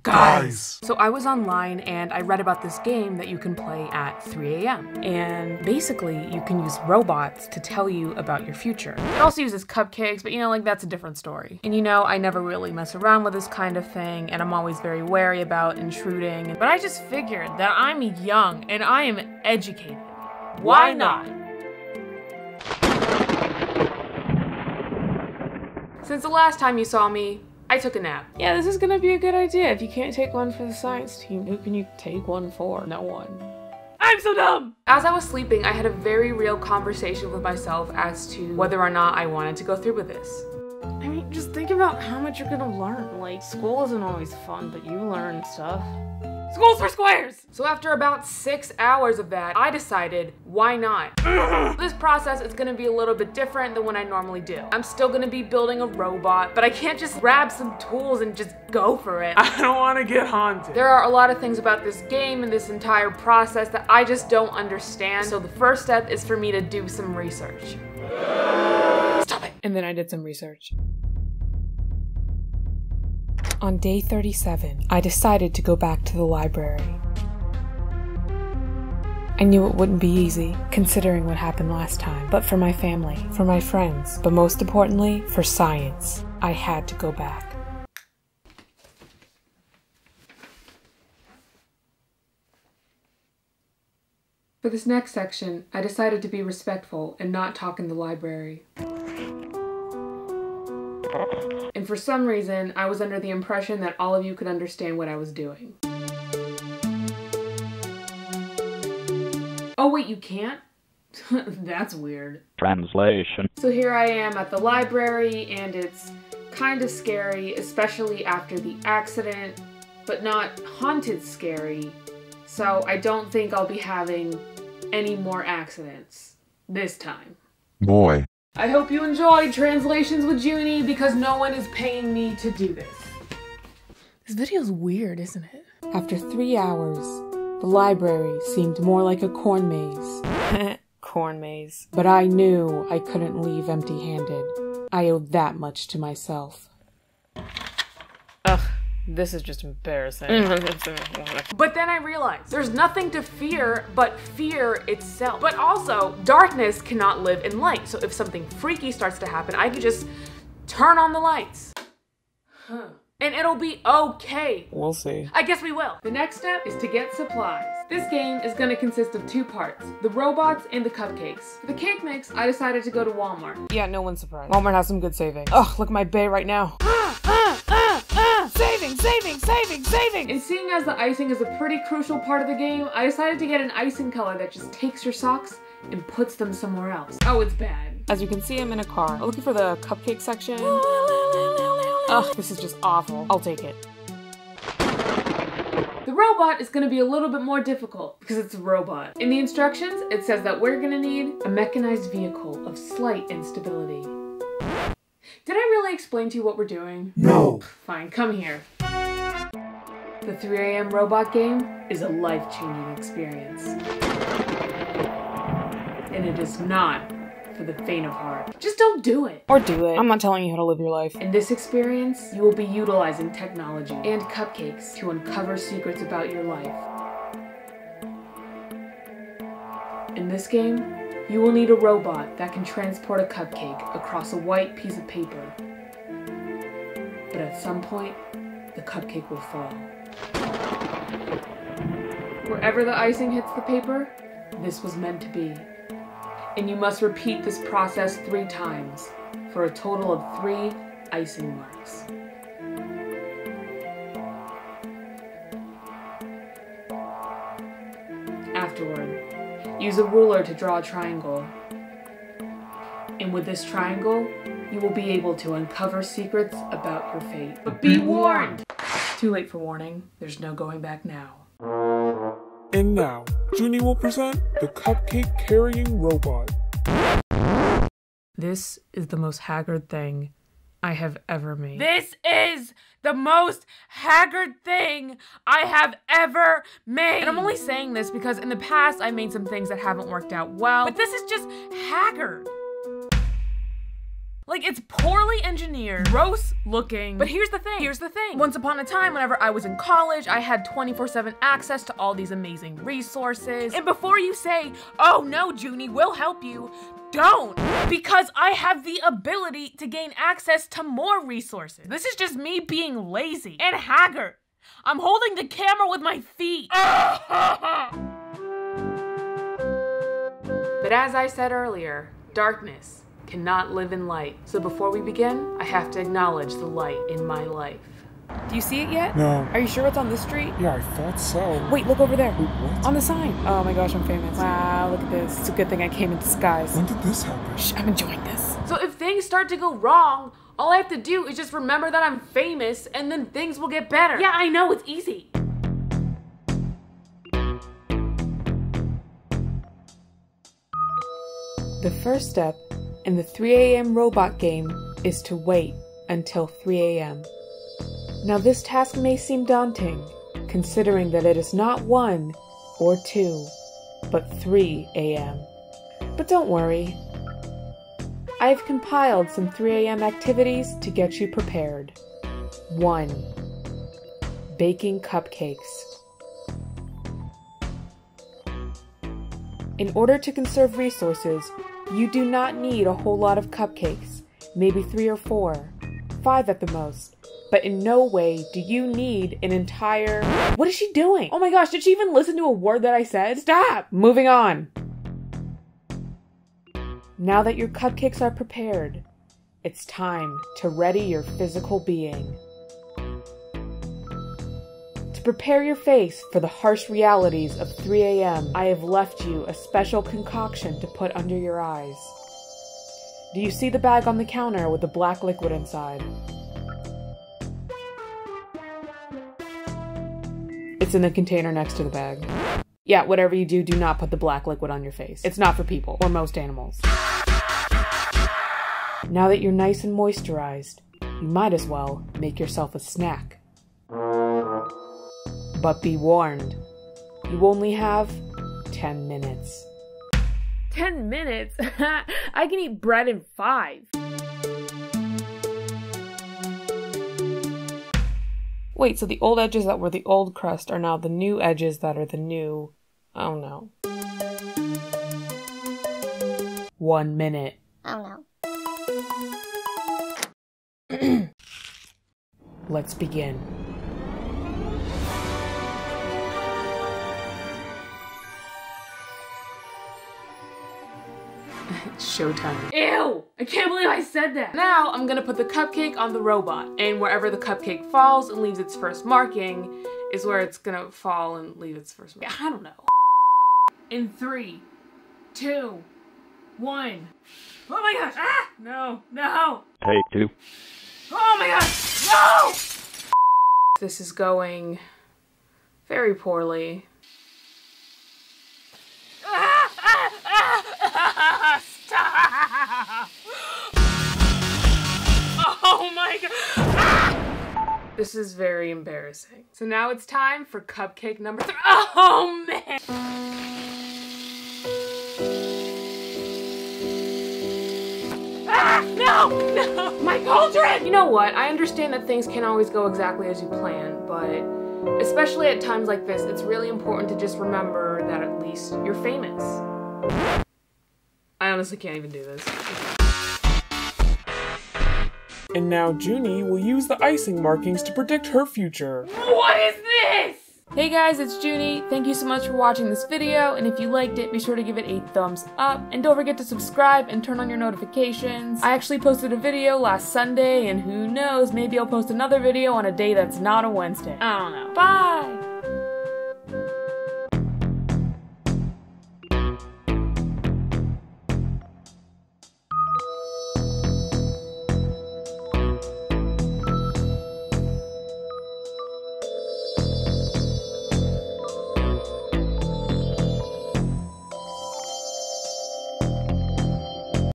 Guys! So I was online and I read about this game that you can play at 3 a.m. And basically you can use robots to tell you about your future. It also uses cupcakes, but you know, like that's a different story. And you know, I never really mess around with this kind of thing and I'm always very wary about intruding. But I just figured that I'm young and I am educated. Why not? Since the last time you saw me, I took a nap. Yeah, this is gonna be a good idea. If you can't take one for the science team, who can you take one for? No one. I'm so dumb! As I was sleeping, I had a very real conversation with myself as to whether or not I wanted to go through with this. I mean, just think about how much you're gonna learn. Like, school isn't always fun, but you learn stuff. School's for squares! So after about 6 hours of that, I decided, why not? This process is gonna be a little bit different than what I normally do. I'm still gonna be building a robot, but I can't just grab some tools and just go for it. I don't want to get haunted. There are a lot of things about this game and this entire process that I just don't understand. So the first step is for me to do some research. Stop it! And then I did some research. On day 37, I decided to go back to the library. I knew it wouldn't be easy, considering what happened last time, but for my family, for my friends, but most importantly, for science, I had to go back. For this next section, I decided to be respectful and not talk in the library. And for some reason, I was under the impression that all of you could understand what I was doing. Oh wait, you can't? That's weird. Translation. So here I am at the library, and it's kind of scary, especially after the accident, but not haunted scary. So I don't think I'll be having any more accidents this time. Boy. I hope you enjoyed Translations with Junie because no one is paying me to do this. This video's weird, isn't it? After 3 hours, the library seemed more like a corn maze. Corn maze. But I knew I couldn't leave empty-handed. I owed that much to myself. Ugh. This is just embarrassing. But then I realized there's nothing to fear but fear itself. But also, darkness cannot live in light. So if something freaky starts to happen, I can just turn on the lights. And it'll be okay. We'll see. I guess we will. The next step is to get supplies. This game is going to consist of 2 parts, the robots and the cupcakes. For the cake mix, I decided to go to Walmart. Yeah, no one's surprised. Walmart has some good savings. Ugh, look at my bay right now. Saving, saving, saving, saving! And seeing as the icing is a pretty crucial part of the game, I decided to get an icing color that just takes your socks and puts them somewhere else. Oh, it's bad. As you can see, I'm in a car. I'm looking for the cupcake section. Ugh, this is just awful. I'll take it. The robot is going to be a little bit more difficult because it's a robot. In the instructions, it says that we're going to need a mechanized vehicle of slight instability. Did I really explain to you what we're doing? No. Fine, come here. The 3 a.m. robot game is a life-changing experience. And it is not for the faint of heart. Just don't do it. Or do it. I'm not telling you how to live your life. In this experience, you will be utilizing technology and cupcakes to uncover secrets about your life. In this game, you will need a robot that can transport a cupcake across a white piece of paper. But at some point, the cupcake will fall. Wherever the icing hits the paper, this was meant to be. And you must repeat this process 3 times for a total of 3 icing marks. Afterward, use a ruler to draw a triangle. And with this triangle, you will be able to uncover secrets about your fate. But be warned! Too late for warning. There's no going back now. And now, Junie will present the cupcake carrying robot. This is the most haggard thing I have ever made. This is the most haggard thing I have ever made. And I'm only saying this because in the past I made some things that haven't worked out well, but this is just haggard. Like, it's poorly engineered, gross looking. But here's the thing. Once upon a time, whenever I was in college, I had 24/7 access to all these amazing resources. And before you say, oh no, Junie, we'll help you, don't. Because I have the ability to gain access to more resources. This is just me being lazy and haggard. I'm holding the camera with my feet. But as I said earlier, darkness cannot live in light. So before we begin, I have to acknowledge the light in my life. Do you see it yet? No. Are you sure it's on this street? Yeah, I thought so. Wait, look over there. Wait, what? On the sign. Oh my gosh, I'm famous. Wow, look at this. It's a good thing I came in disguise. When did this happen? Shh, I'm enjoying this. So if things start to go wrong, all I have to do is just remember that I'm famous and then things will get better. Yeah, I know, it's easy. The first step in the 3 a.m. robot game is to wait until 3 a.m. Now this task may seem daunting, considering that it is not 1 or 2, but 3 a.m. But don't worry. I have compiled some 3 a.m. activities to get you prepared. 1. Baking cupcakes. In order to conserve resources, you do not need a whole lot of cupcakes, maybe 3 or 4, 5 at the most, but in no way do you need an entire— What is she doing? Oh my gosh, did she even listen to a word that I said? Stop! Moving on. Now that your cupcakes are prepared, it's time to ready your physical being. To prepare your face for the harsh realities of 3 a.m., I have left you a special concoction to put under your eyes. Do you see the bag on the counter with the black liquid inside? It's in the container next to the bag. Yeah, whatever you do, do not put the black liquid on your face. It's not for people, or most animals. Now that you're nice and moisturized, you might as well make yourself a snack. But be warned, you only have 10 minutes. 10 minutes? I can eat bread in 5. Wait, so the old edges that were the old crust are now the new edges that are the new— oh no. 1 minute. Oh no. Let's begin. It's showtime. Ew! I can't believe I said that! Now, I'm gonna put the cupcake on the robot, and wherever the cupcake falls and leaves its first marking is where it's gonna fall and leave its first marking. I don't know. In 3, 2, 1. Oh my gosh! Ah! No! No! Take 2. Oh my gosh! No! This is going very poorly. Stop! Oh my god! Ah! This is very embarrassing. So now it's time for cupcake number 3. Oh man! Ah! No! No! My cauldron! You know what? I understand that things can't always go exactly as you plan, but especially at times like this, it's really important to just remember that at least you're famous. I honestly can't even do this. And now Junie will use the icing markings to predict her future. What is this? Hey guys, it's Junie. Thank you so much for watching this video, and if you liked it, be sure to give it a thumbs up, and don't forget to subscribe and turn on your notifications. I actually posted a video last Sunday, and who knows, maybe I'll post another video on a day that's not a Wednesday. I don't know. Bye!